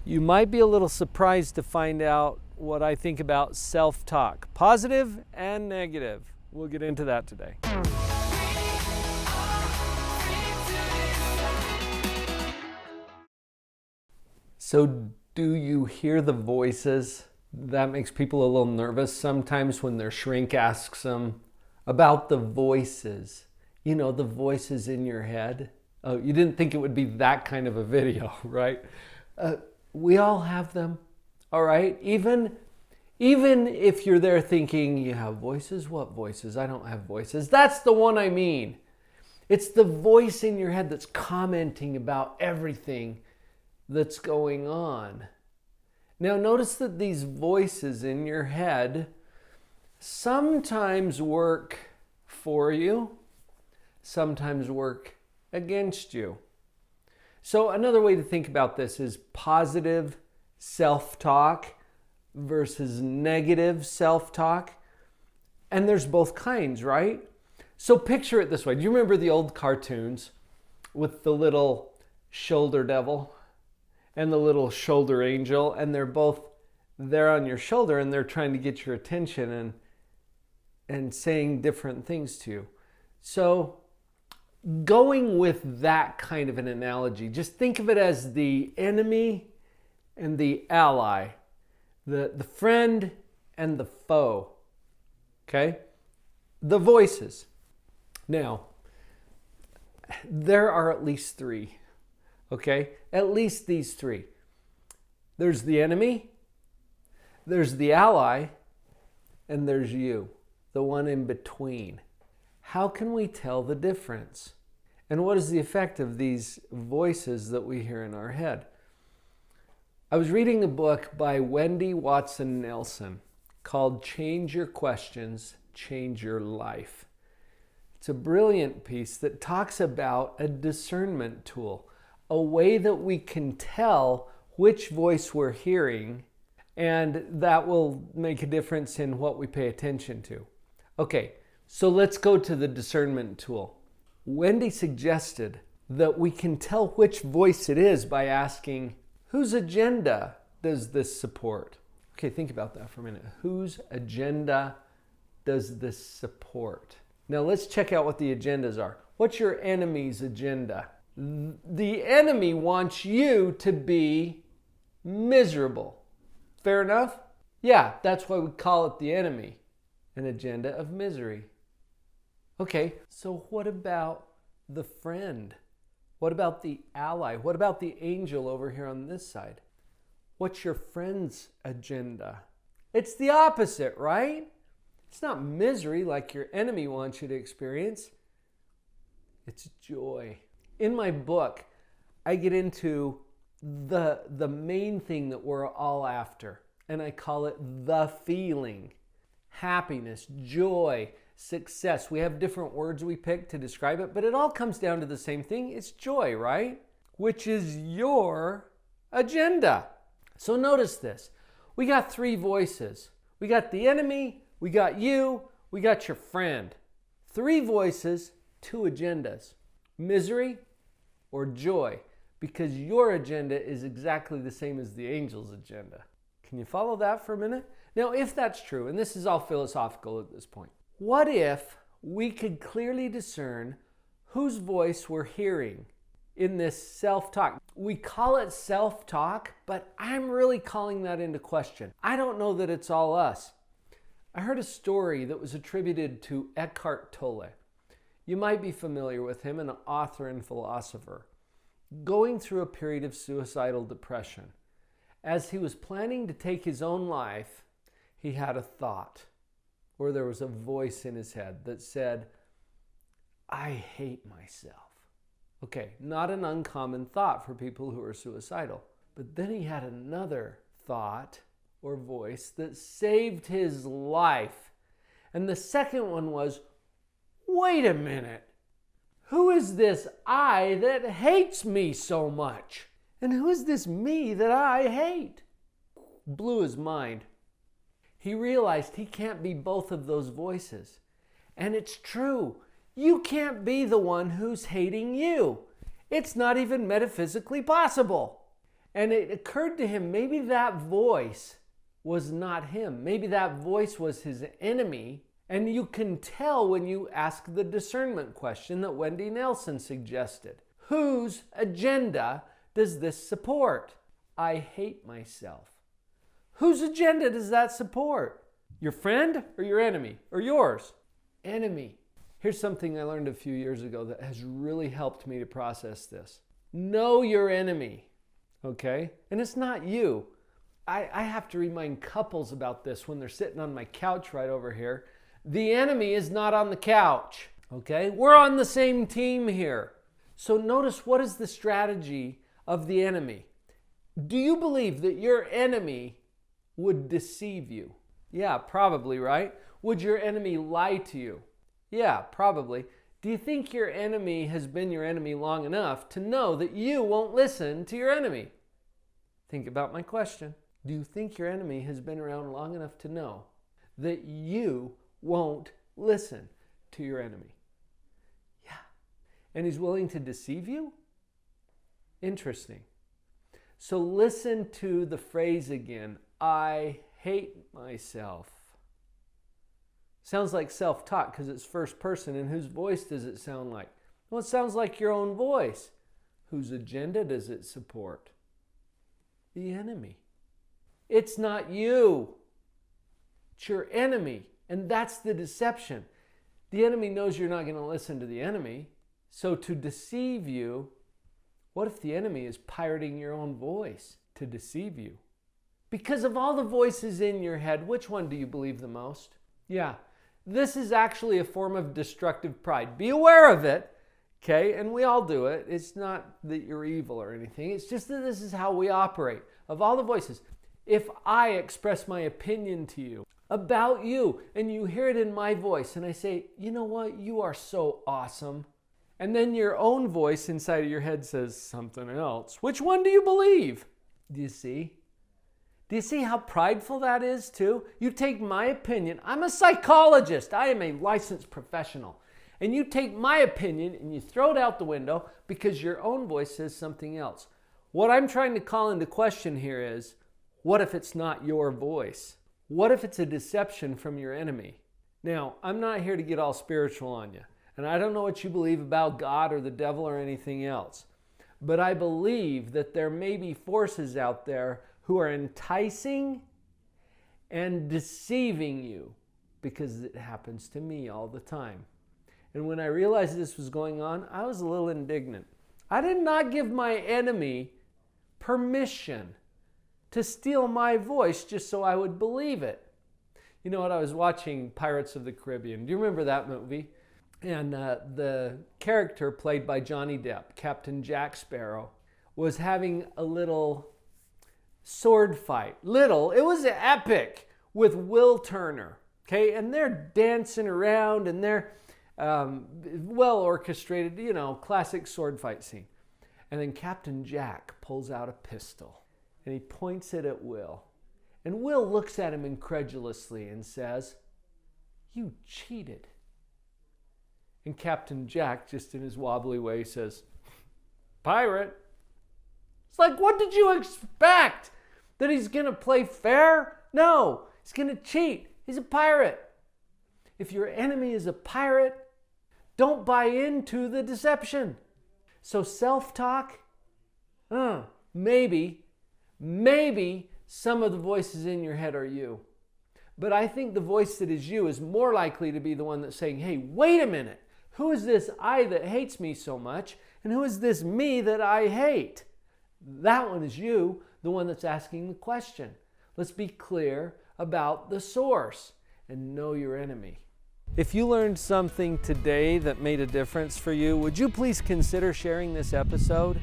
You might be a little surprised to find out what I think about self-talk, positive and negative. We'll get into that today. So, do you hear the voices? That makes people a little nervous sometimes when their shrink asks them about the voices. You know, the voices in your head. Oh, you didn't think it would be that kind of a video, right? We all have them, all right? Even if you're there thinking, you have voices? What voices? I don't have voices. That's the one I mean. It's the voice in your head that's commenting about everything that's going on. Now, notice that these voices in your head sometimes work for you, sometimes work against you. So another way to think about this is positive self-talk versus negative self-talk. And there's both kinds, right? So picture it this way. Do you remember the old cartoons with the little shoulder devil and the little shoulder angel? And they're both there on your shoulder and they're trying to get your attention and saying different things to you. So going with that kind of an analogy, just think of it as the enemy and the ally, the friend and the foe, okay? The voices. Now, there are at least three, okay? At least these three. There's the enemy, there's the ally, and there's you, the one in between. How can we tell the difference? And what is the effect of these voices that we hear in our head? I was reading a book by Wendy Watson Nelson called Change Your Questions, Change Your Life. It's a brilliant piece that talks about a discernment tool, a way that we can tell which voice we're hearing, and that will make a difference in what we pay attention to. Okay, so let's go to the discernment tool. Wendy suggested that we can tell which voice it is by asking, whose agenda does this support? Okay, think about that for a minute. Whose agenda does this support? Now let's check out what the agendas are. What's your enemy's agenda? The enemy wants you to be miserable. Fair enough? Yeah, that's why we call it the enemy, an agenda of misery. Okay, so what about the friend? What about the ally? What about the angel over here on this side? What's your friend's agenda? It's the opposite, right? It's not misery like your enemy wants you to experience. It's joy. In my book, I get into the main thing that we're all after, and I call it the feeling. Happiness, joy, success. We have different words we pick to describe it, but it all comes down to the same thing. It's joy, right? Which is your agenda. So notice this. We got three voices. We got the enemy, we got you, we got your friend. Three voices, two agendas. Misery or joy, because your agenda is exactly the same as the angel's agenda. Can you follow that for a minute? Now, if that's true, and this is all philosophical at this point, what if we could clearly discern whose voice we're hearing in this self-talk? We call it self-talk, but I'm really calling that into question. I don't know that it's all us. I heard a story that was attributed to Eckhart Tolle. You might be familiar with him, an author and philosopher, going through a period of suicidal depression. As he was planning to take his own life, he had a thought, or there was a voice in his head that said, I hate myself. Okay, not an uncommon thought for people who are suicidal. But then he had another thought or voice that saved his life. And the second one was, wait a minute. Who is this I that hates me so much? And who is this me that I hate? Blew his mind. He realized he can't be both of those voices. And it's true. You can't be the one who's hating you. It's not even metaphysically possible. And it occurred to him, maybe that voice was not him. Maybe that voice was his enemy. And you can tell when you ask the discernment question that Wendy Nelson suggested. Whose agenda does this support? I hate myself. Whose agenda does that support? Your friend or your enemy? Or yours? Enemy. Here's something I learned a few years ago that has really helped me to process this. Know your enemy. Okay? And it's not you. I have to remind couples about this when they're sitting on my couch right over here. The enemy is not on the couch. Okay? We're on the same team here. So notice, what is the strategy of the enemy? Do you believe that your enemy would deceive you? Yeah, probably, right? Would your enemy lie to you? Yeah, probably. Do you think your enemy has been your enemy long enough to know that you won't listen to your enemy? Think about my question. Do you think your enemy has been around long enough to know that you won't listen to your enemy? Yeah. And he's willing to deceive you? Interesting. So listen to the phrase again. I hate myself. Sounds like self-talk because it's first person. And whose voice does it sound like? Well, it sounds like your own voice. Whose agenda does it support? The enemy. It's not you. It's your enemy. And that's the deception. The enemy knows you're not going to listen to the enemy. So to deceive you, what if the enemy is pirating your own voice to deceive you? Because of all the voices in your head, which one do you believe the most? Yeah, this is actually a form of destructive pride. Be aware of it, okay? And we all do it. It's not that you're evil or anything. It's just that this is how we operate. Of all the voices, if I express my opinion to you about you and you hear it in my voice and I say, you know what, you are so awesome. And then your own voice inside of your head says something else. Which one do you believe? Do you see? Do you see how prideful that is too? You take my opinion. I'm a psychologist. I am a licensed professional. And you take my opinion and you throw it out the window because your own voice says something else. What I'm trying to call into question here is, what if it's not your voice? What if it's a deception from your enemy? Now, I'm not here to get all spiritual on you. And I don't know what you believe about God or the devil or anything else. But I believe that there may be forces out there who are enticing and deceiving you, because it happens to me all the time. And when I realized this was going on, I was a little indignant. I did not give my enemy permission to steal my voice just so I would believe it. You know what? I was watching Pirates of the Caribbean. Do you remember that movie? And the character played by Johnny Depp, Captain Jack Sparrow, was having a little sword fight. It was epic, with Will Turner. Okay, and they're dancing around and they're well orchestrated, classic sword fight scene. And then Captain Jack pulls out a pistol and he points it at Will. And Will looks at him incredulously and says, "You cheated." And Captain Jack, just in his wobbly way, says, "Pirate." It's like, what did you expect? That he's going to play fair? No, he's going to cheat. He's a pirate. If your enemy is a pirate, don't buy into the deception. So self-talk, maybe some of the voices in your head are you. But I think the voice that is you is more likely to be the one that's saying, hey, wait a minute. Who is this I that hates me so much? And who is this me that I hate? That one is you, the one that's asking the question. Let's be clear about the source and know your enemy. If you learned something today that made a difference for you, would you please consider sharing this episode?